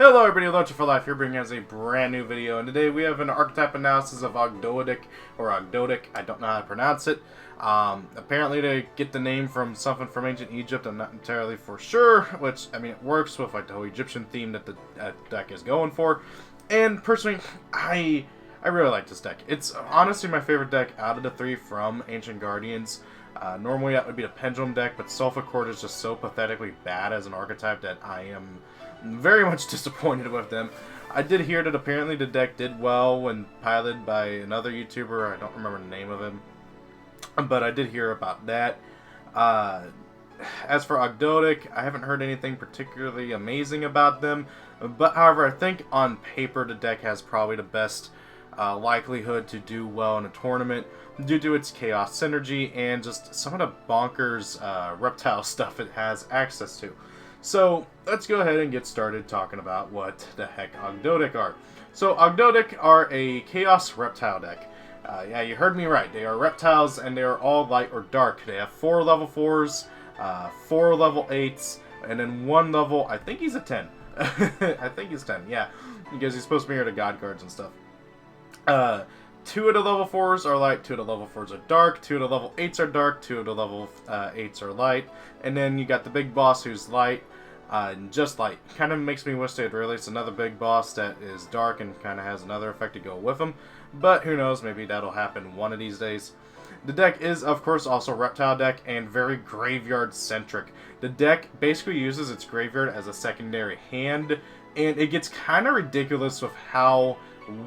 Hello everybody, Electric for Life here, bringing us a brand new video, and today we have an archetype analysis of Ogdoadic, or Ogdoadic, I don't know how to pronounce it. Apparently they get the name from something from ancient Egypt, I'm not entirely for sure, which, I mean, it works with like the whole Egyptian theme that the deck is going for. And personally, I really like this deck. It's honestly my favorite deck out of the three from Ancient Guardians. Normally that would be the Pendulum deck, but Sulfur Cord is just so pathetically bad as an archetype that I am very much disappointed with them. I did hear that apparently the deck did well when piloted by another YouTuber. I don't remember the name of him, but I did hear about that. As for Ogdoadic, I haven't heard anything particularly amazing about them, but however, I think on paper the deck has probably the best likelihood to do well in a tournament due to its chaos synergy and just some of the bonkers reptile stuff it has access to. So let's go ahead and get started talking about what the heck Ogdoadic are. So Ogdoadic are a chaos reptile deck. Yeah, you heard me right. They are reptiles and they are all light or dark. They have 4 level 4s, 4 level 8s, and then 1 level, I think he's a 10. I think he's 10, yeah. Because he's supposed to be here to god cards and stuff. 2 of the level 4s are light, 2 of the level 4s are dark, 2 of the level 8s are dark, 2 of the level 8s are light, and then you got the big boss who's light, just light. Kind of makes me wish they'd release another big boss that is dark and kind of has another effect to go with him, but who knows, maybe that'll happen one of these days. The deck is, of course, also a reptile deck and very graveyard-centric. The deck basically uses its graveyard as a secondary hand, and it gets kind of ridiculous with how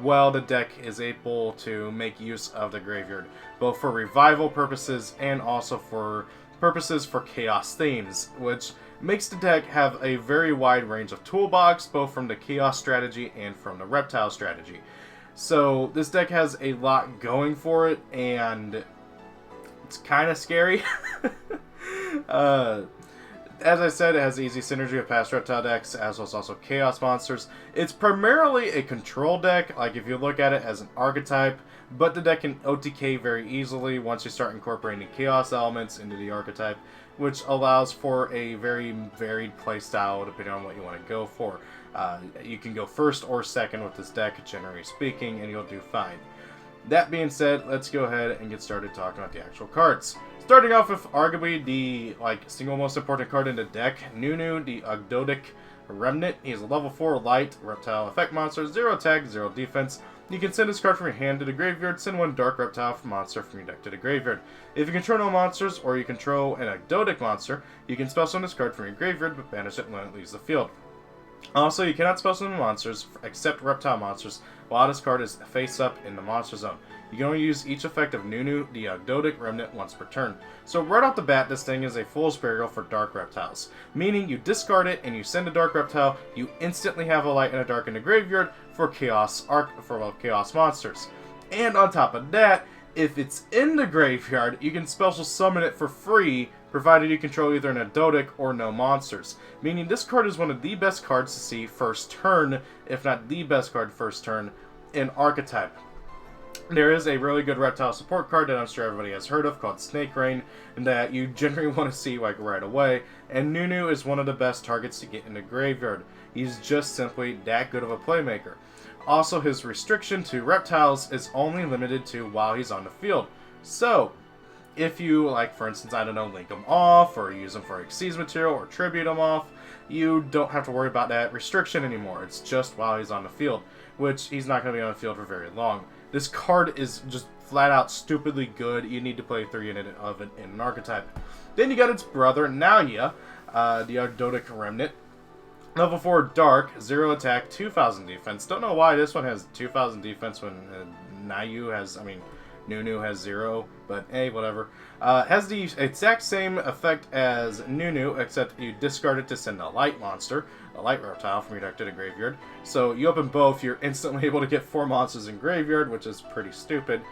well the deck is able to make use of the graveyard, both for revival purposes and also for purposes for chaos themes, which makes the deck have a very wide range of toolbox, both from the chaos strategy and from the reptile strategy. So this deck has a lot going for it, and it's kind of scary. As I said, it has easy synergy with past reptile decks, as well as also chaos monsters. It's primarily a control deck, like if you look at it as an archetype, but the deck can OTK very easily once you start incorporating chaos elements into the archetype, which allows for a very varied playstyle depending on what you want to go for. You can go first or second with this deck, generally speaking, and you'll do fine. That being said, let's go ahead and get started talking about the actual cards. Starting off with arguably the single most important card in the deck, Nunu, the Ogdoadic Remnant. He's a level 4 light reptile effect monster, 0 attack, 0 defense. You can send this card from your hand to the graveyard, send 1 dark reptile monster from your deck to the graveyard. If you control no monsters, or you control an Ogdoadic monster, you can spell summon this card from your graveyard, but banish it when it leaves the field. Also, you cannot spell summon monsters, except reptile monsters, while this card is face up in the monster zone. You can only use each effect of Nunu, the Ogdoadic Remnant, once per turn. So right off the bat, this thing is a fool's burial for dark reptiles. Meaning, you discard it and you send a dark reptile, you instantly have a light and a dark in the graveyard for chaos monsters. And on top of that, if it's in the graveyard, you can special summon it for free, provided you control either an Ogdoadic or no monsters. Meaning this card is one of the best cards to see first turn, if not the best card first turn, in Archetype. There is a really good reptile support card that I'm sure everybody has heard of called Snake Rain, and that you generally want to see right away, and Nunu is one of the best targets to get in the graveyard. He's just simply that good of a playmaker. Also, his restriction to reptiles is only limited to while he's on the field. So, if you, for instance, I don't know, link him off, or use him for Xyz material, or tribute him off, you don't have to worry about that restriction anymore. It's just while he's on the field, which he's not going to be on the field for very long. This card is just flat out stupidly good. You need to play 3 of it in an archetype. Then you got its brother, Naia, the Ogdoadic Remnant. Level 4 Dark, 0 attack, 2,000 defense. Don't know why this one has 2,000 defense when Nunu has 0, but hey, whatever. Has the exact same effect as Nunu, except you discard it to send a light monster, a light reptile, from your deck to the graveyard. So you open both, you're instantly able to get 4 monsters in graveyard, which is pretty stupid.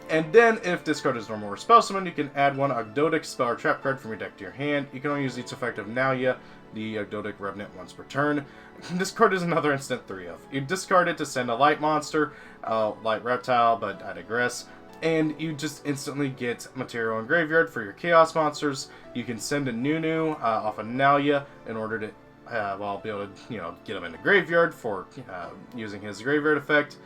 And then, if this card is normal or spell summon, you can add 1 Ogdoadic spell or trap card from your deck to your hand. You can only use each effect of Naia, the Ogdoadic Remnant, once per turn. This card is another instant 3 of. You discard it to send a light monster, light reptile, but I digress. And you just instantly get material in graveyard for your chaos monsters. You can send a Nunu off of Naia in order to well, be able to, get him in the graveyard for using his graveyard effect.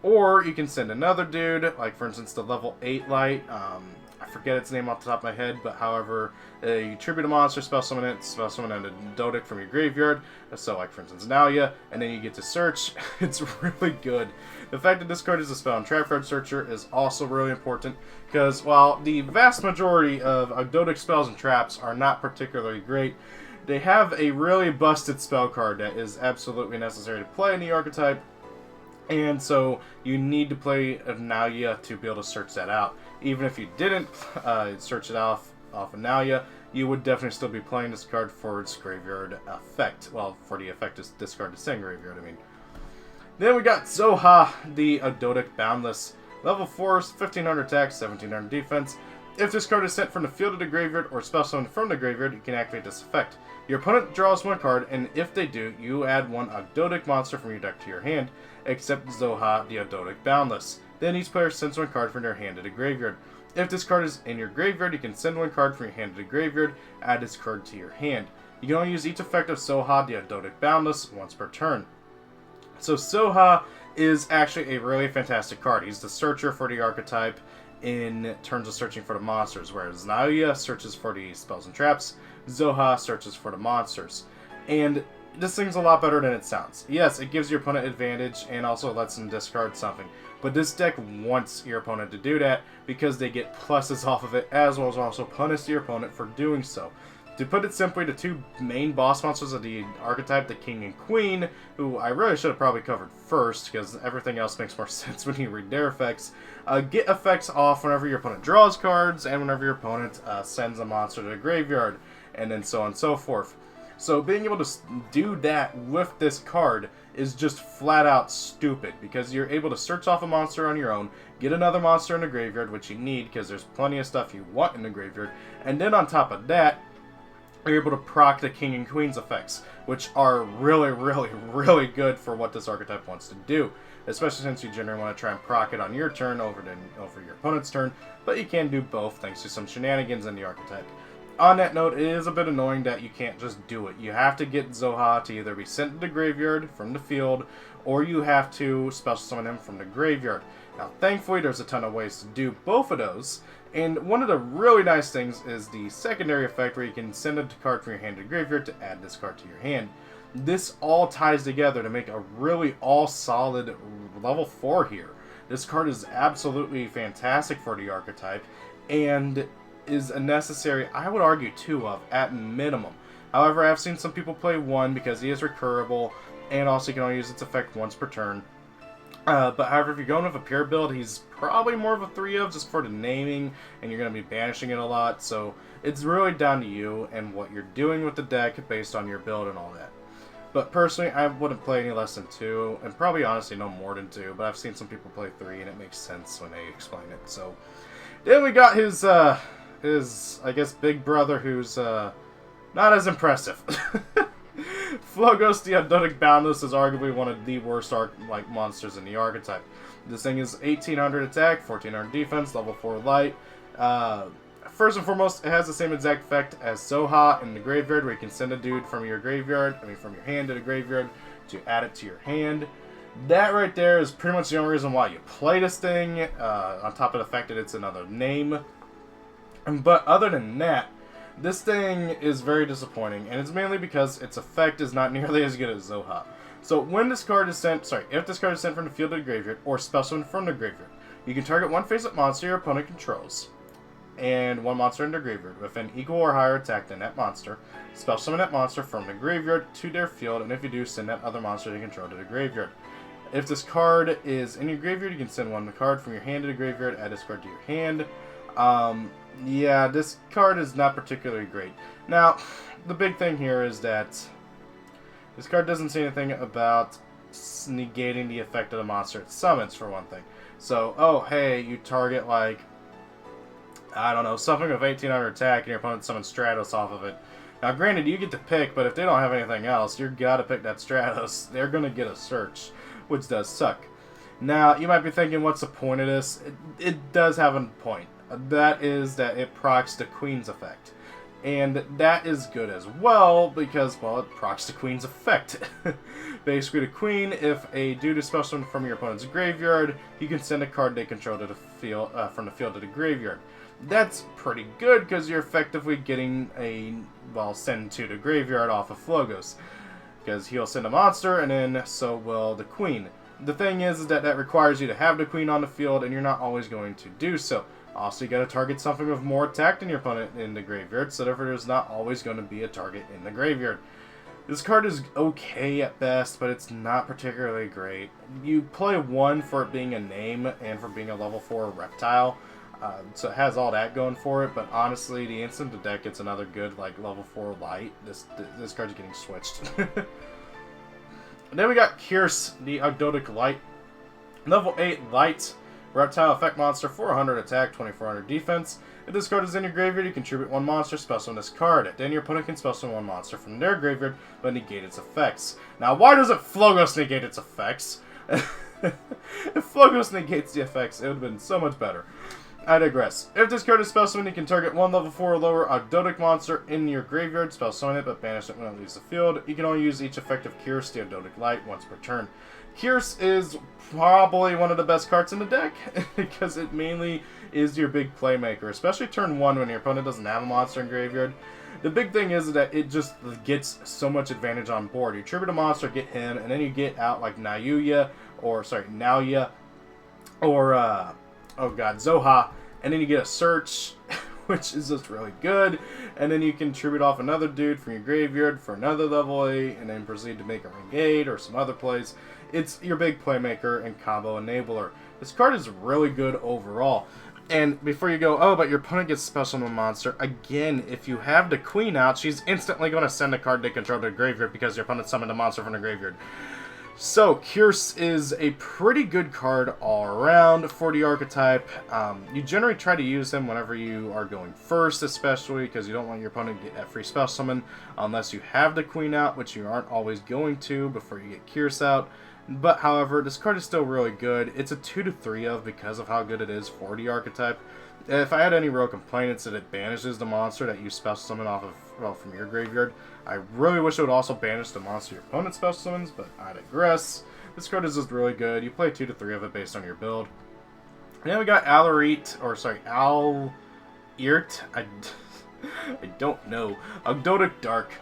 Or you can send another dude, like for instance the level 8 light. I forget its name off the top of my head, but however, you tribute a monster, spell summon it, spell summon an Ogdoadic from your graveyard. So like for instance Nalia, and then you get to search. It's really good. The fact that this card is a spell and trap card searcher is also really important, because while the vast majority of Ogdoadic spells and traps are not particularly great, they have a really busted spell card that is absolutely necessary to play in the archetype. And so you need to play Nalia to be able to search that out. Even if you didn't search it off of Nalia, you would definitely still be playing this card for its graveyard effect. Well, for the effect is discard to send graveyard, I mean. Then we got Zoha, the Ogdoadic Boundless. Level 4, 1500 attack, 1700 defense. If this card is sent from the field to the graveyard or spell summoned from the graveyard, you can activate this effect. Your opponent draws one card, and if they do, you add one Ogdoadic monster from your deck to your hand, except Zoha, the Ogdoadic Boundless. Then each player sends one card from their hand to the graveyard. If this card is in your graveyard, you can send one card from your hand to the graveyard, add this card to your hand. You can only use each effect of Zoha, the Ogdoadic Boundless, once per turn. So Zoha is actually a really fantastic card. He's the searcher for the archetype in terms of searching for the monsters, whereas Nalia searches for the spells and traps, Zoha searches for the monsters. And this thing's a lot better than it sounds. Yes, it gives your opponent advantage and also lets them discard something, but this deck wants your opponent to do that because they get pluses off of it, as well as also punish your opponent for doing so. To put it simply, the two main boss monsters of the archetype, the King and Queen, who I really should have probably covered first, because everything else makes more sense when you read their effects, get effects off whenever your opponent draws cards, and whenever your opponent sends a monster to the graveyard, and then so on and so forth. So being able to do that with this card is just flat out stupid, because you're able to search off a monster on your own, get another monster in the graveyard, which you need, because there's plenty of stuff you want in the graveyard, and then on top of that, you're able to proc the King and Queen's effects, which are really, really, really good for what this archetype wants to do. Especially since you generally want to try and proc it on your turn over your opponent's turn, but you can do both thanks to some shenanigans in the archetype. On that note, it is a bit annoying that you can't just do it. You have to get Zoha to either be sent to the graveyard from the field, or you have to special summon him from the graveyard. Now, thankfully, there's a ton of ways to do both of those. And one of the really nice things is the secondary effect, where you can send a card from your hand to the graveyard to add this card to your hand. This all ties together to make a really all-solid level 4 here. This card is absolutely fantastic for the archetype, and is a necessary, I would argue, 2 of, at minimum. However, I've seen some people play 1 because he is recurable, and also you can only use its effect once per turn. But however, if you're going with a pure build, he's probably more of a 3 of just for the naming, and you're going to be banishing it a lot, so it's really down to you and what you're doing with the deck based on your build and all that. But personally, I wouldn't play any less than 2, and probably honestly no more than 2, but I've seen some people play 3, and it makes sense when they explain it. So then we got his I guess, big brother, who's not as impressive. Flogos the Ogdoadic Boundless is arguably one of the worst monsters in the archetype. This thing is 1800 attack, 1400 defense, level 4 light. First and foremost, it has the same exact effect as Zoha in the graveyard, where you can send a dude from your from your hand to the graveyard to add it to your hand. That right there is pretty much the only reason why you play this thing, on top of the fact that it's another name. But other than that, this thing is very disappointing, and it's mainly because its effect is not nearly as good as Zoha. So when this card is sent, if this card is sent from the field to the graveyard, or spell summoned from the graveyard, you can target one face-up monster your opponent controls, and one monster in their graveyard with an equal or higher attack than that monster. Spell summon that monster from the graveyard to their field, and if you do, send that other monster you control to the graveyard. If this card is in your graveyard, you can send one card from your hand to the graveyard, add this card to your hand. Yeah, this card is not particularly great. Now, the big thing here is that this card doesn't say anything about negating the effect of the monster it summons, for one thing. So, oh, hey, you target, I don't know, something with 1800 attack, and your opponent summons Stratos off of it. Now, granted, you get to pick, but if they don't have anything else, you gotta pick that Stratos. They're gonna get a search, which does suck. Now, you might be thinking, what's the point of this? It does have a point. That is that it procs the Queen's effect. And that is good as well because, well, it procs the Queen's effect. Basically, the Queen, if a dude is special summon from your opponent's graveyard, you can send a card they control to the field, from the field to the graveyard. That's pretty good because you're effectively getting a, well, send to the graveyard off of Flogos. Because he'll send a monster, and then so will the Queen. The thing is that that requires you to have the Queen on the field, and you're not always going to do so. Also, you gotta target something with more attack than your opponent in the graveyard, so therefore there's not always going to be a target in the graveyard. This card is okay at best, but it's not particularly great. You play 1 for it being a name and for being a level 4 reptile, so it has all that going for it, but honestly, the instant the deck gets another good, like, level 4 light, this card's getting switched. And then we got Kyrse, the Ogdoadic Light. Level 8 Light. Reptile effect monster, 400 attack, 2400 defense. If this card is in your graveyard, you contribute 1 monster, special summon this card. Then your opponent can special summon 1 monster from their graveyard, but negate its effects. Now, why doesn't Flogos negate its effects? If Flogos negates the effects, it would have been so much better. I digress. If this card is special summoned, you can target 1 level 4 or lower Ogdoadic monster in your graveyard, special summon it, but banish it when it leaves the field. You can only use each effective Kyrse, the Ogdoadic Light, once per turn. Kyrse is probably one of the best cards in the deck, because it mainly is your big playmaker, especially turn 1 when your opponent doesn't have a monster in graveyard. The big thing is that it just gets so much advantage on board. You tribute a monster, get him, and then you get out like Naoya, or Zoha, and then you get a search, which is just really good, and then you can tribute off another dude from your graveyard for another level 8, and then proceed to make a ring 8 or some other plays. It's your big playmaker and combo enabler. This card is really good overall. And before you go, oh, but your opponent gets special summon a monster, again, if you have the Queen out, she's instantly going to send a card they control to the graveyard because your opponent summoned a monster from the graveyard. So, Kyrse is a pretty good card all around for the archetype. You generally try to use him whenever you are going first, especially because you don't want your opponent to get that free special summon unless you have the Queen out, which you aren't always going to before you get Kyrse out. But, however, this card is still really good. It's a 2 to 3 of because of how good it is for the archetype. If I had any real complaint, it's that it banishes the monster that you special summon off of, well, from your graveyard. I really wish it would also banish the monster your opponent special summons, but I digress. This card is just really good. You play 2 to 3 of it based on your build. And then we got Alarit, I don't know. Ogdoadic Dark.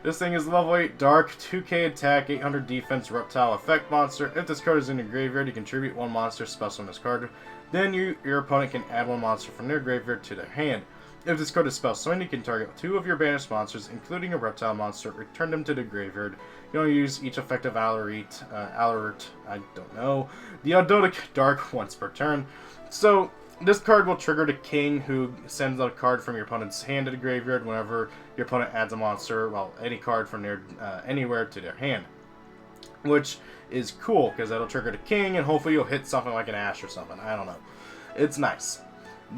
This thing is level 8 Dark, 2k attack, 800 defense, reptile effect monster. If this card is in your graveyard, you contribute 1 monster, special summon this card. Then your opponent can add 1 monster from their graveyard to their hand. If this card is special summoned, you can target 2 of your banished monsters, including a reptile monster, return them to the graveyard. You only use each effective Alarit, I don't know, the Ogdoadic Dark once per turn. So, this card will trigger the King, who sends a card from your opponent's hand to the graveyard whenever your opponent adds a monster, well, any card from their anywhere to their hand. Which is cool, because that'll trigger the King, and hopefully you'll hit something like an Ash or something. I don't know. It's nice.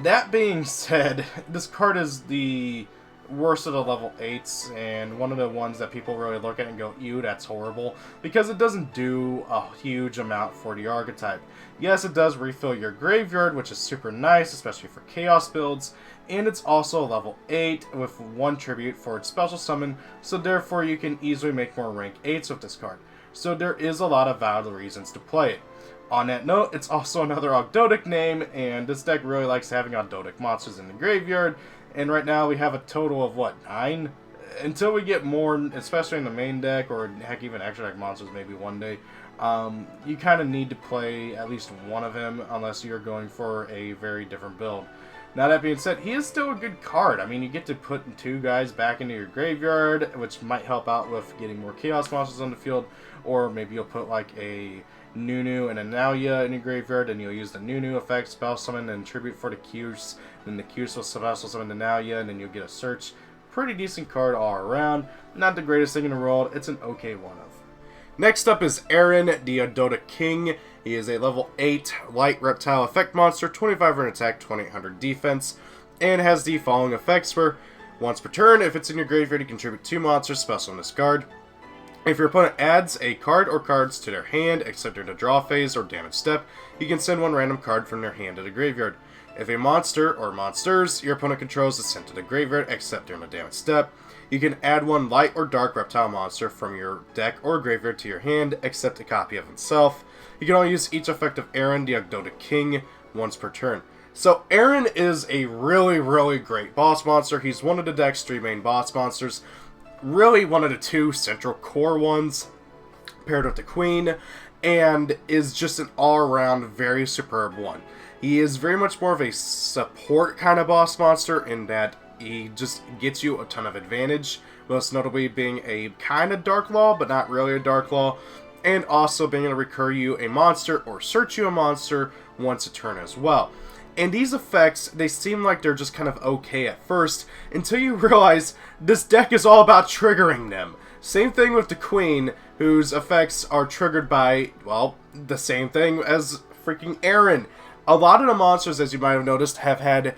That being said, this card is the worst of the level 8s, and one of the ones that people really look at and go, ew, that's horrible, because it doesn't do a huge amount for the archetype. Yes, it does refill your graveyard, which is super nice, especially for Chaos builds, and it's also level 8 with 1 tribute for its special summon, so therefore you can easily make more rank 8s with this card. So there is a lot of valid reasons to play it. On that note, it's also another Ogdoadic name, and this deck really likes having Ogdoadic monsters in the graveyard, and right now we have a total of, what, 9? Until we get more, especially in the main deck, or heck, even extra deck monsters maybe one day, you kind of need to play at least one of him, unless you're going for a very different build. Now, that being said, he is still a good card. I mean, you get to put 2 guys back into your graveyard, which might help out with getting more Chaos monsters on the field, or maybe you'll put, like, a Nunu and a Naoya in your graveyard, and you'll use the Nunu effect, spell summon, and tribute for the Kyrse, then the Kyrse will special summon the Naoya, and then you'll get a search. Pretty decent card all around. Not the greatest thing in the world, it's an okay one of. Next up is Aaron, the Ogdoadic King. He is a level 8 light reptile effect monster, 2500 attack, 2800 defense, and has the following effects where once per turn, if it's in your graveyard, you contribute 2 monsters, special summon this card. If your opponent adds a card or cards to their hand, except during the draw phase or damage step, you can send 1 random card from their hand to the graveyard. If a monster or monsters your opponent controls is sent to the graveyard, except during the damage step, you can add one light or dark reptile monster from your deck or graveyard to your hand, except a copy of himself. You can only use each effect of Aaron, the Ogdoadic King, once per turn. So Aaron is a really great boss monster. He's one of the deck's 3 main boss monsters. Really one of the 2 central core ones, paired with the Queen, and is just an all-around very superb one. He is very much more of a support kind of boss monster in that he just gets you a ton of advantage, most notably being a kind of Dark Law, but not really a Dark Law, and also being able to recur you a monster or search you a monster once a turn as well. And these effects, they seem like they're just kind of okay at first, until you realize this deck is all about triggering them. Same thing with the Queen, whose effects are triggered by, well, the same thing as freaking Aaron. A lot of the monsters, as you might have noticed, have had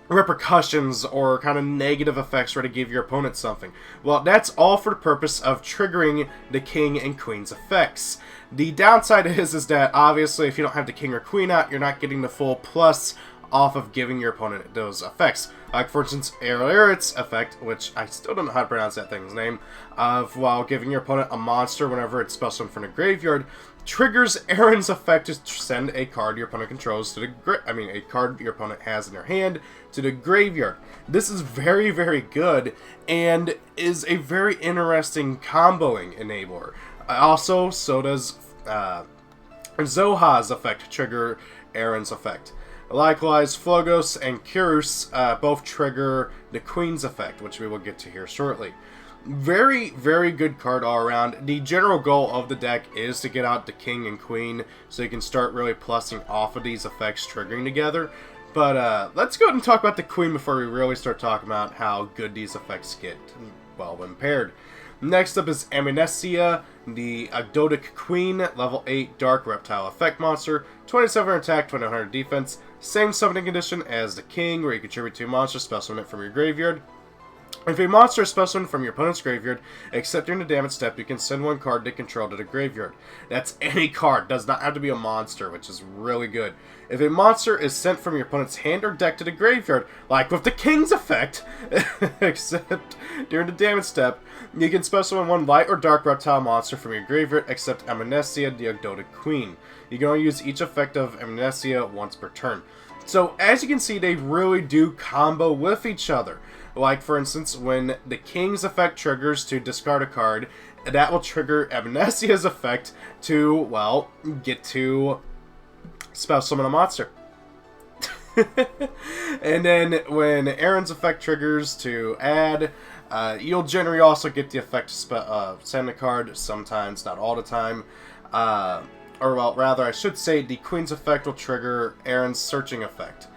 repercussions or kind of negative effects where to give your opponent something. Well, that's all for the purpose of triggering the King and Queen's effects. The downside is that obviously if you don't have the King or Queen out, you're not getting the full plus off of giving your opponent those effects. Like for instance, Aerit's effect, which I still don't know how to pronounce that thing's name, of while giving your opponent a monster whenever it's special from the graveyard, triggers Aaron's effect to send a card your opponent controls to the a card your opponent has in their hand to the graveyard. This is very good and is a very interesting comboing enabler. Also, so does Zoha's effect trigger Aaron's effect. Likewise, Flogos and Kurus both trigger the Queen's effect, which we will get to here shortly. Very good card all around. The general goal of the deck is to get out the King and Queen so you can start really plussing off of these effects triggering together. But let's go ahead and talk about the Queen before we really start talking about how good these effects get, well, when paired. Next up is Amnesia, the Ogdoadic Queen, level 8 Dark Reptile Effect Monster, 27 attack, 2100 defense, same summoning condition as the King, where you contribute 2 monsters, special summon it from your graveyard. If a monster is special summoned from your opponent's graveyard, except during the damage step, you can send 1 card they control to the graveyard. That's any card, does not have to be a monster, which is really good. If a monster is sent from your opponent's hand or deck to the graveyard, like with the King's effect, except during the damage step, you can special summon 1 light or dark reptile monster from your graveyard, except Amnesia, the Ogdoadic Queen. You can only use each effect of Amnesia once per turn. So, as you can see, they really do combo with each other. Like, for instance, when the King's effect triggers to discard a card, that will trigger Amnesia's effect to, well, get to special summon a monster. And then when Aaron's effect triggers to add, you'll generally also get the effect to send a card sometimes, not all the time. Or, well, rather, I should say the Queen's effect will trigger Aaron's searching effect.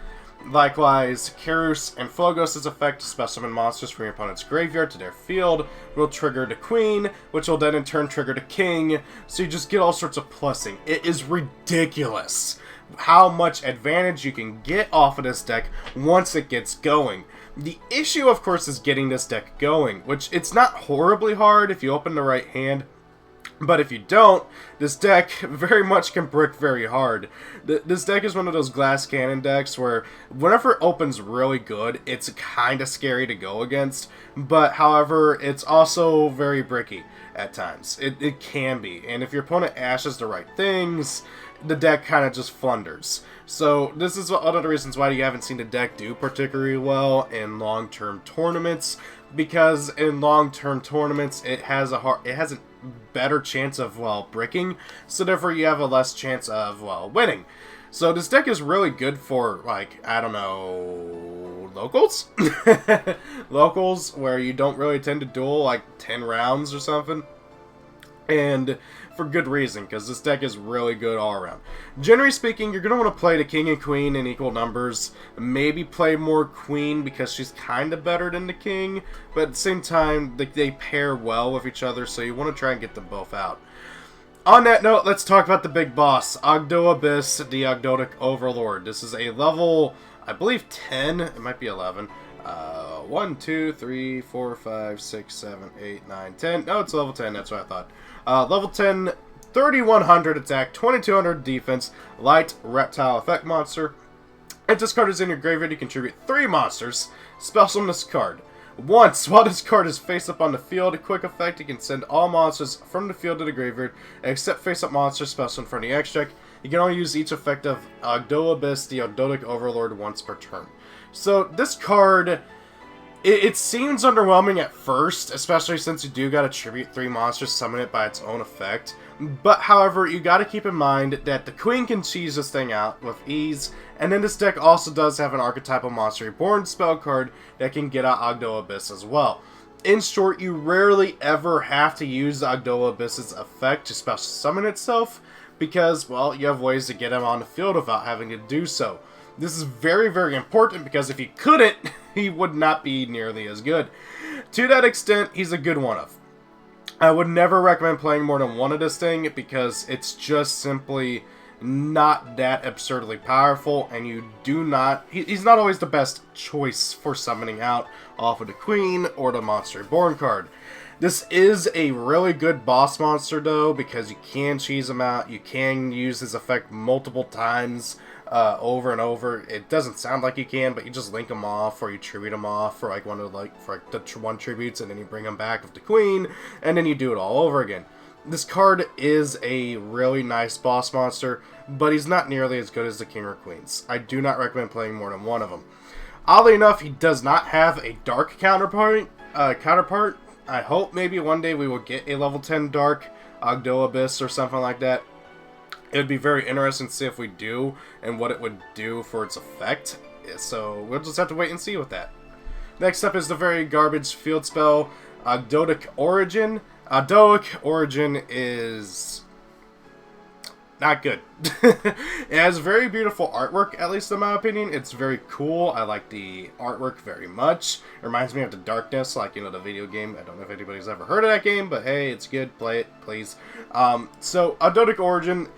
Likewise, Kurus and Flogos' effect to special summon monsters from your opponent's graveyard to their field will trigger the Queen, which will then in turn trigger the King, so you just get all sorts of plussing. It is ridiculous how much advantage you can get off of this deck once it gets going. The issue, of course, is getting this deck going, which it's not horribly hard if you open the right hand. But if you don't, this deck very much can brick very hard. This deck is one of those glass cannon decks where whenever it opens really good, it's kind of scary to go against. But however, it's also very bricky at times. It can be. And if your opponent ashes the right things, the deck kind of just flunders. So this is one of the reasons why you haven't seen the deck do particularly well in long-term tournaments. Because in long-term tournaments, it has a better chance of, well, bricking, so therefore you have a less chance of, well, winning. So this deck is really good for, like, I don't know, locals? Locals, where you don't really tend to duel, like, 10 rounds or something. And for good reason, because this deck is really good all around. Generally speaking, you're going to want to play the King and Queen in equal numbers. Maybe play more Queen because she's kind of better than the King. But at the same time, they pair well with each other, so you want to try and get them both out. On that note, let's talk about the big boss, Ogdoadic, the Ogdoadic Overlord. This is a level, I believe 10, it might be 11. 1, 2, 3, 4, 5, 6, 7, 8, 9, 10. No, it's level 10, that's what I thought. Level 10 3100 attack, 2200 defense, light reptile effect monster. If this card is in your graveyard, you contribute 3 monsters. Special summon this card. Once, while this card is face up on the field, a quick effect, you can send all monsters from the field to the graveyard, except face up monsters special from the X check. You can only use each effect of Ogdoadic, the Ogdoadic Overlord, once per turn. So this card, it seems underwhelming at first, especially since you do gotta tribute 3 monsters, summon it by its own effect. But, however, you gotta keep in mind that the Queen can cheese this thing out with ease, and then this deck also does have an Archetype of Monster Reborn spell card that can get out Ogdoadic as well. In short, you rarely ever have to use the Ogdoadic's effect to special summon itself, because, well, you have ways to get him on the field without having to do so. This is very, very important, because if you couldn't, he would not be nearly as good. To that extent, he's a good one-of. I would never recommend playing more than one of this thing, because it's just simply not that absurdly powerful, and you do not... He's not always the best choice for summoning out off of the Queen or the Monster Reborn card. This is a really good boss monster, though, because you can cheese him out, you can use his effect multiple times, over and over. It doesn't sound like you can, but you just link them off, or you tribute them off for like the one tributes, and then you bring them back with the Queen, and then you do it all over again. This card is a really nice boss monster, but he's not nearly as good as the King or Queens. I do not recommend playing more than one of them. Oddly enough, he does not have a dark counterpart. I hope maybe one day we will get a level 10 dark Ogdoadic or something like that. It would be very interesting to see if we do, and what it would do for its effect. So we'll just have to wait and see with that. Next up is the very garbage field spell, Ogdoadic Origin. Ogdoadic Origin is not good. It has very beautiful artwork, at least in my opinion. It's very cool. I like the artwork very much. It reminds me of The Darkness, like, you know, the video game. I don't know if anybody's ever heard of that game, but hey, it's good. Play it, please. So, Ogdoadic Origin,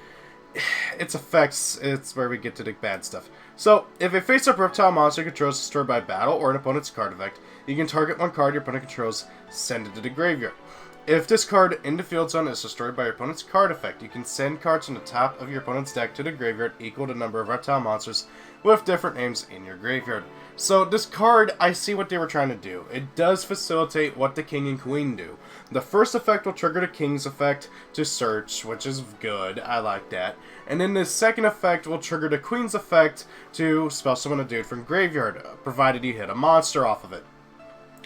its effects, it's where we get to the bad stuff. So, if a face-up reptile monster controls is destroyed by battle or an opponent's card effect, you can target one card your opponent controls, send it to the graveyard. If this card in the field zone is destroyed by your opponent's card effect, you can send cards from the top of your opponent's deck to the graveyard equal to the number of reptile monsters with different names in your graveyard. So this card, I see what they were trying to do. It does facilitate what the King and Queen do. The first effect will trigger the King's effect to search, which is good. I like that. And then the second effect will trigger the Queen's effect to spell summon a dude from graveyard, provided you hit a monster off of it.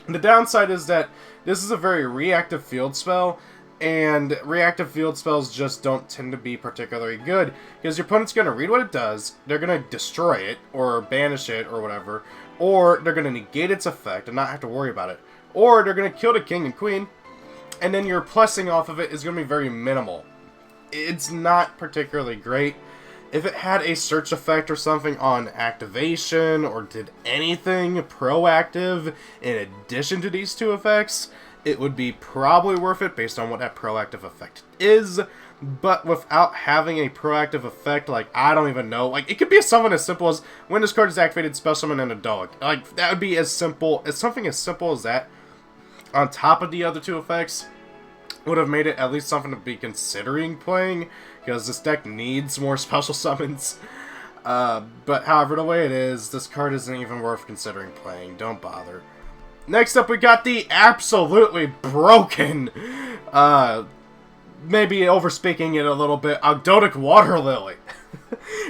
The downside is that this is a very reactive field spell, and reactive field spells just don't tend to be particularly good, because your opponent's going to read what it does, they're going to destroy it, or banish it, or whatever, or they're going to negate its effect and not have to worry about it, or they're going to kill the King and Queen, and then your plussing off of it is going to be very minimal. It's not particularly great. If it had a search effect or something on activation, or did anything proactive in addition to these two effects, it would be probably worth it based on what that proactive effect is. But without having a proactive effect, like, I don't even know, like, it could be something as simple as when this card is activated, special summon and a dog. Like, that would be as simple as something as simple as that, on top of the other two effects, would have made it at least something to be considering playing, because this deck needs more special summons. But however, the way it is, this card isn't even worth considering playing. Don't bother. Next up, we got the absolutely broken, maybe overspeaking it a little bit, Ogdoadic Waterlily.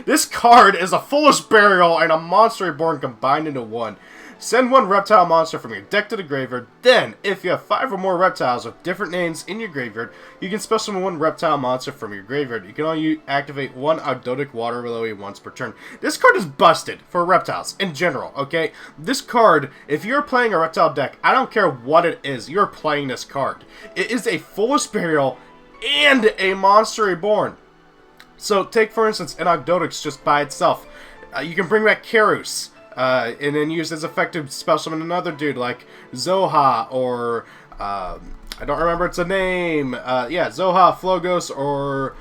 This card is a Foolish Burial and a Monster Reborn combined into one. Send one reptile monster from your deck to the graveyard. Then, if you have 5 or more reptiles with different names in your graveyard, you can special summon one reptile monster from your graveyard. You can only activate one Ogdoadic Waterlily once per turn. This card is busted for reptiles in general, okay? This card, if you're playing a reptile deck, I don't care what it is, you're playing this card. It is a Foolish Burial and a Monster Reborn. So, take for instance, an Ogdoadic just by itself. You can bring back Karus. And then use his effective spell summon another dude like Zoha or I don't remember its name. Yeah, Zoha, Flogos, or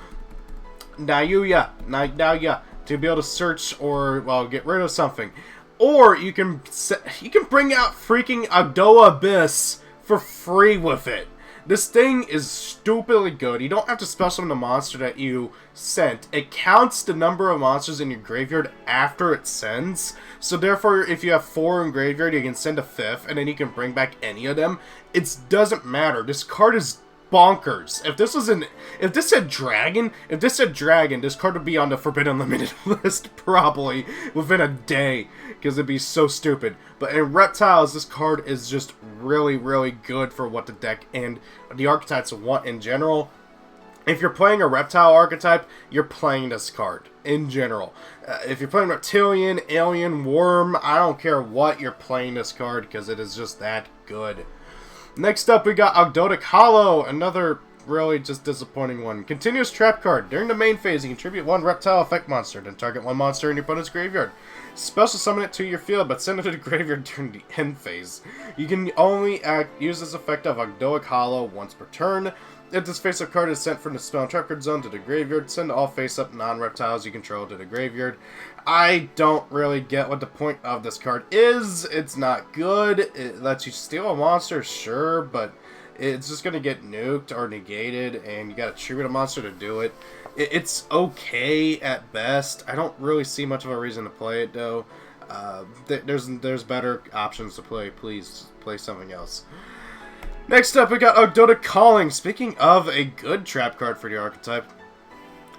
Nauya to be able to search or, well, get rid of something. Or you can bring out freaking Ogdoadic for free with it. This thing is stupidly good. You don't have to special summon the monster that you sent. It counts the number of monsters in your graveyard after it sends. So therefore, if you have 4 in graveyard, you can send a 5th, and then you can bring back any of them. It doesn't matter. This card is bonkers. If this said dragon, this card would be on the Forbidden Limited list probably within a day, because it'd be so stupid. But in reptiles, this card is just really, really good for what the deck and the archetypes want in general. If you're playing a reptile archetype, you're playing this card in general. If you're playing reptilian, alien, worm, I don't care what, you're playing this card because it is just that good. Next up, we got Ogdoadic Hollow, another really just disappointing one. Continuous trap card. During the main phase, you contribute 1 reptile effect monster, then target 1 monster in your opponent's graveyard. Special summon it to your field, but send it to the graveyard during the end phase. You can only use this effect of Ogdoadic Hollow once per turn. If this face-up card is sent from the spell and trap card zone to the graveyard, send all face-up non-reptiles you control to the graveyard. I don't really get what the point of this card is. It's not good. It lets you steal a monster, sure, but it's just going to get nuked or negated, and you got to tribute a monster to do it. It's okay at best. I don't really see much of a reason to play it, though. There's better options to play. Please play something else. Next up, we got Ogdoadic Calling. Speaking of a good trap card for the archetype,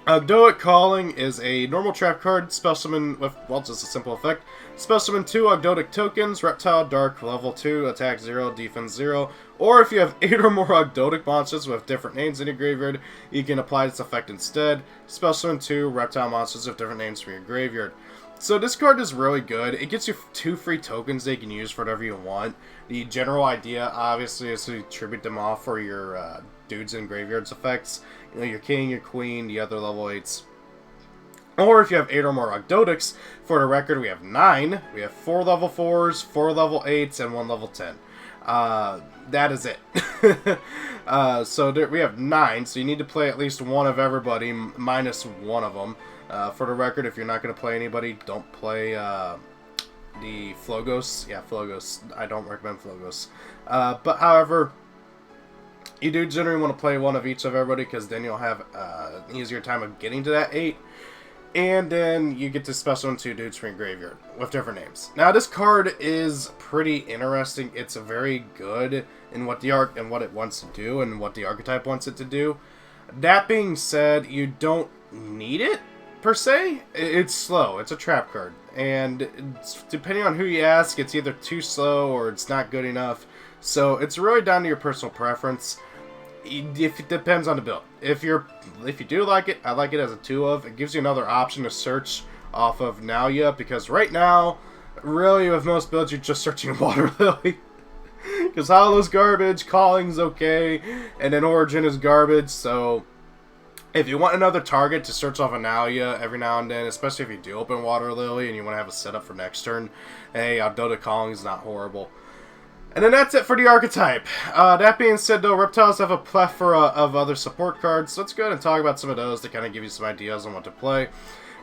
Ogdoadic Calling is a normal trap card, spell summon with, well, just a simple effect. Spell summon 2 Ogdoadic tokens, Reptile, Dark, level 2, attack 0, defense 0. Or if you have 8 or more Ogdoadic monsters with different names in your graveyard, you can apply this effect instead. Spell summon 2 Reptile monsters with different names from your graveyard. So this card is really good. It gets you 2 free tokens that you can use for whatever you want. The general idea, obviously, is to tribute them off for your dudes in graveyards effects. You know, your king, your queen, the other level 8s. Or if you have 8 or more Ogdoadics, for the record, we have 9. We have 4 level 4s, 4 level 8s, and 1 level 10. That is it. So we have 9, so you need to play at least one of everybody, minus one of them. For the record, if you're not going to play anybody, don't play the Flogos. Yeah, Flogos. I don't recommend Flogos. But however, you do generally want to play one of each of everybody, because then you'll have an easier time of getting to that 8. And then you get to special summon 2 dudes from your graveyard with different names. Now, this card is pretty interesting. It's very good in what what it wants to do and what the archetype wants it to do. That being said, you don't need it per se. It's slow. It's a trap card, and depending on who you ask, it's either too slow or it's not good enough. So it's really down to your personal preference. If it depends on the build. If you do like it, I like it as a 2 of. It gives you another option to search off of Nalia, because right now, really with most builds, you're just searching Waterlily. Because Hollow's garbage, Calling's okay, and then Origin is garbage. So if you want another target to search off Nalia every now and then, especially if you do open Waterlily and you want to have a setup for next turn, hey, Ogdoadic Calling is not horrible. And then that's it for the archetype. That being said, though, reptiles have a plethora of other support cards, so let's go ahead and talk about some of those to kind of give you some ideas on what to play.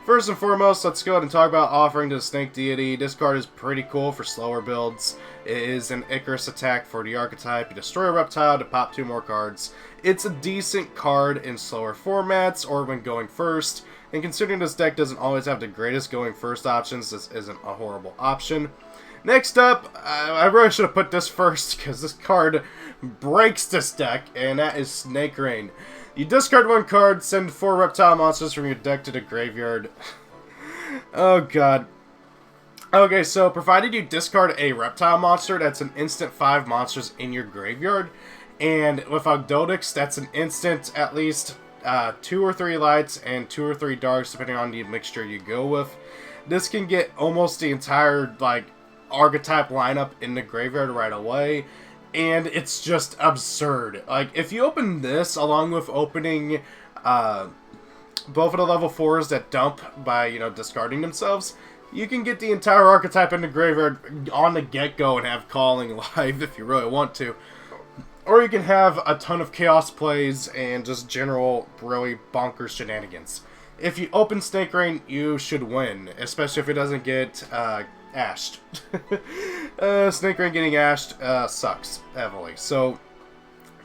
First and foremost, let's go ahead and talk about Offering to the Snake Deity. This card is pretty cool for slower builds. It is an Icarus attack for the archetype. You destroy a reptile to pop 2 more cards. It's a decent card in slower formats or when going first, and considering this deck doesn't always have the greatest going first options, this isn't a horrible option. Next up, I really should have put this first, because this card breaks this deck, and that is Snake Rain. You discard 1 card, send 4 reptile monsters from your deck to the graveyard. Oh god. Okay, so provided you discard a reptile monster, that's an instant 5 monsters in your graveyard. And with Ogdoadics, that's an instant at least 2 or 3 lights and 2 or 3 darks, depending on the mixture you go with. This can get almost the entire, archetype lineup in the graveyard right away, and it's just absurd. If you open this along with opening both of the level 4s that dump by, discarding themselves, you can get the entire archetype in the graveyard on the get-go and have Calling live if you really want to. Or you can have a ton of chaos plays and just general really bonkers shenanigans. If you open Snake Rain, you should win, especially if it doesn't get ashed. Snake Rain getting ashed sucks heavily. So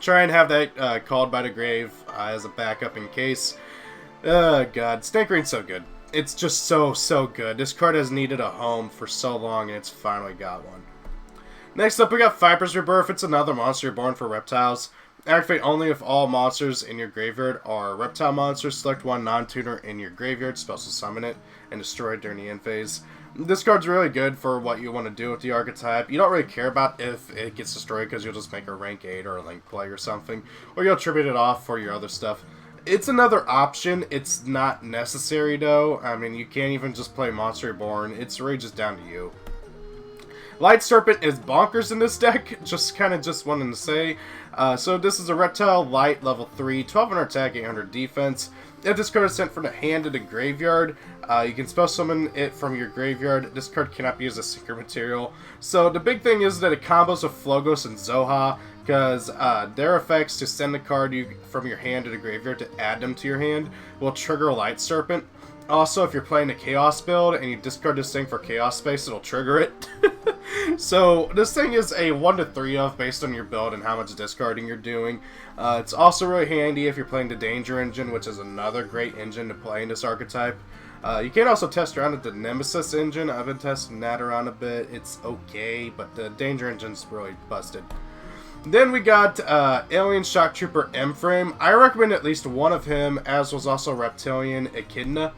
Try and have that called by the grave as a backup in case. God, Snake Rain's so good. It's just so good. This card has needed a home for so long, and it's finally got one. Next up, we got Viper's Rebirth. It's another monster born for reptiles. Activate only if all monsters in your graveyard are reptile monsters. Select one non-tuner in your graveyard, special summon it, and destroy it during the end phase. This card's really good for what you want to do with the archetype. You don't really care about if it gets destroyed because you'll just make a rank 8 or a link play or something. Or you'll tribute it off for your other stuff. It's another option. It's not necessary though. I mean, you can't even just play Monster Reborn. It's really just down to you. Light Serpent is bonkers in this deck. Just wanting to say. So this is a Reptile Light level 3, 1200 attack, 800 defense. If this card is sent from the hand to the graveyard, you can spell summon it from your graveyard. This card cannot be used as secret material. So the big thing is that it combos with Flogos and Zoha, because their effects to send the card from your hand to the graveyard to add them to your hand will trigger Light Serpent. Also, if you're playing a Chaos build and you discard this thing for Chaos space, it'll trigger it. So this thing is a 1 to 3 of based on your build and how much discarding you're doing. It's also really handy if you're playing the Danger Engine, which is another great engine to play in this archetype. You can also test around with the Nemesis engine. I've been testing that around a bit. It's okay, but the Danger Engine's really busted. Then we got Alien Shock Trooper M-Frame. I recommend at least one of him, as was also Reptilian Echidna.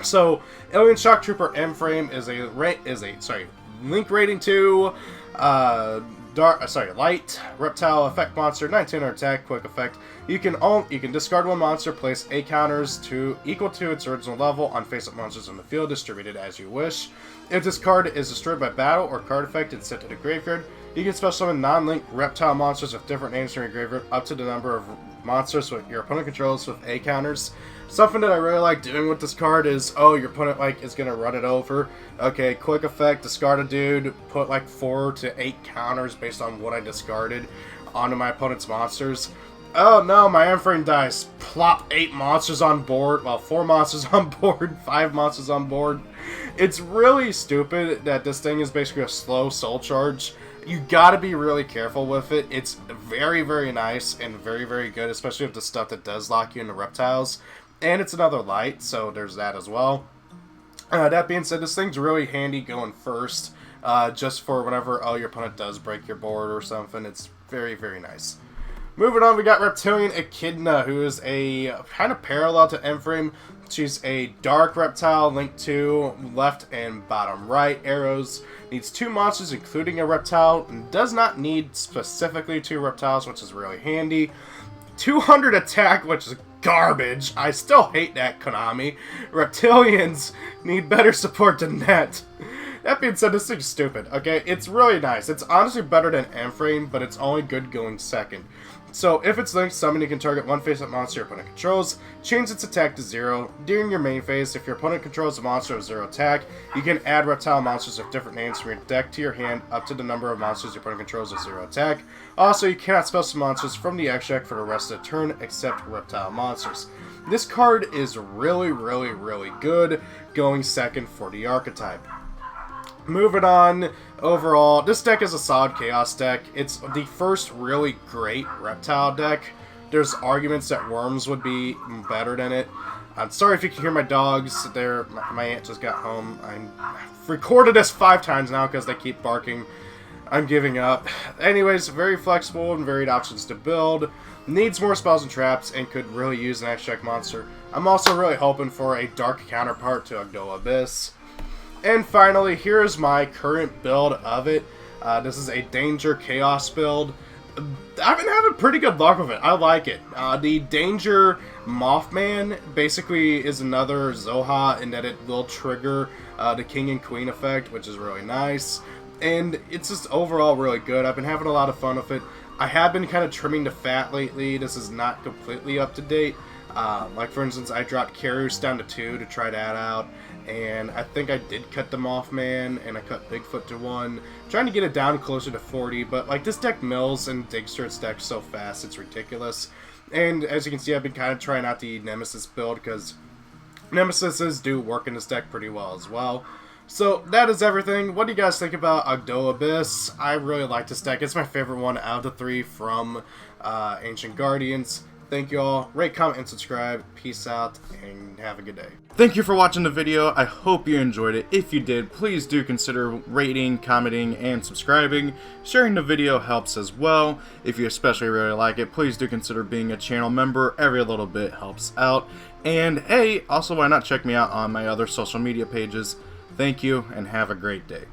So, Alien Shock Trooper M-Frame is a Link rating 2, light reptile effect monster, 1900 attack, quick effect. You can discard one monster, place 8 counters equal to its original level on face-up monsters in the field, distributed as you wish. If this card is destroyed by battle or card effect and sent to the graveyard, you can special summon non-link reptile monsters with different names from your graveyard up to the number of monsters with your opponent controls with 8 counters. Something that I really like doing with this card is, your opponent is gonna run it over. Okay, quick effect, discard a dude, put 4 to 8 counters based on what I discarded onto my opponent's monsters. Oh no, my M-Frame dies. Plop 8 monsters on board. Well, 4 monsters on board, 5 monsters on board. It's really stupid that this thing is basically a slow soul charge. You gotta be really careful with it. It's very, very nice and very, very good, especially with the stuff that does lock you into reptiles. And it's another light, so there's that as well. That being said, this thing's really handy going first, just for whenever your opponent does break your board or something. It's very, very nice. Moving on, we got Reptilian Echidna, who is a kind of parallel to M-Frame. She's a dark reptile, linked to left and bottom right arrows. Needs 2 monsters, including a reptile, and does not need specifically 2 reptiles, which is really handy. 200 attack, which is garbage. I still hate that, Konami. Reptilians need better support than that. That being said, this thing's stupid, okay? It's really nice. It's honestly better than M-Frame, but it's only good going second. So, if it's linked, summon, you can target one face-up monster your opponent controls. Change its attack to 0. During your main phase, if your opponent controls a monster with 0 attack, you can add reptile monsters with different names from your deck to your hand up to the number of monsters your opponent controls with 0 attack. Also, you cannot spell some monsters from the extract for the rest of the turn except reptile monsters. This card is really, really, really good going second for the archetype. Moving on, overall, this deck is a solid Chaos deck. It's the first really great Reptile deck. There's arguments that Worms would be better than it. I'm sorry if you can hear my dogs. My aunt just got home. I've recorded this 5 times now because they keep barking. I'm giving up. Anyways, very flexible and varied options to build. Needs more spells and traps and could really use an extract monster. I'm also really hoping for a dark counterpart to Ogdoadic. And finally, here is my current build of it. This is a Danger Chaos build. I've been having pretty good luck with it. I like it. The Danger Mothman basically is another Zoha in that it will trigger the King and Queen effect, which is really nice. And it's just overall really good. I've been having a lot of fun with it. I have been kind of trimming the fat lately. This is not completely up to date. Like for instance, I dropped Karus down to 2 to try that out. And I think I did cut the Mothman, and I cut Bigfoot to 1. Trying to get it down closer to 40, but this deck mills and digs through its deck so fast, it's ridiculous. And as you can see, I've been kind of trying out the Nemesis build, because Nemesises do work in this deck pretty well as well. So that is everything. What do you guys think about Ogdoadic? I really like this deck. It's my favorite one out of the 3 from Ancient Guardians. Thank you all. Rate, comment, and subscribe. Peace out, and have a good day. Thank you for watching the video. I hope you enjoyed it. If you did, please do consider rating, commenting, and subscribing. Sharing the video helps as well. If you especially really like it, please do consider being a channel member. Every little bit helps out. And hey, also why not check me out on my other social media pages. Thank you, and have a great day.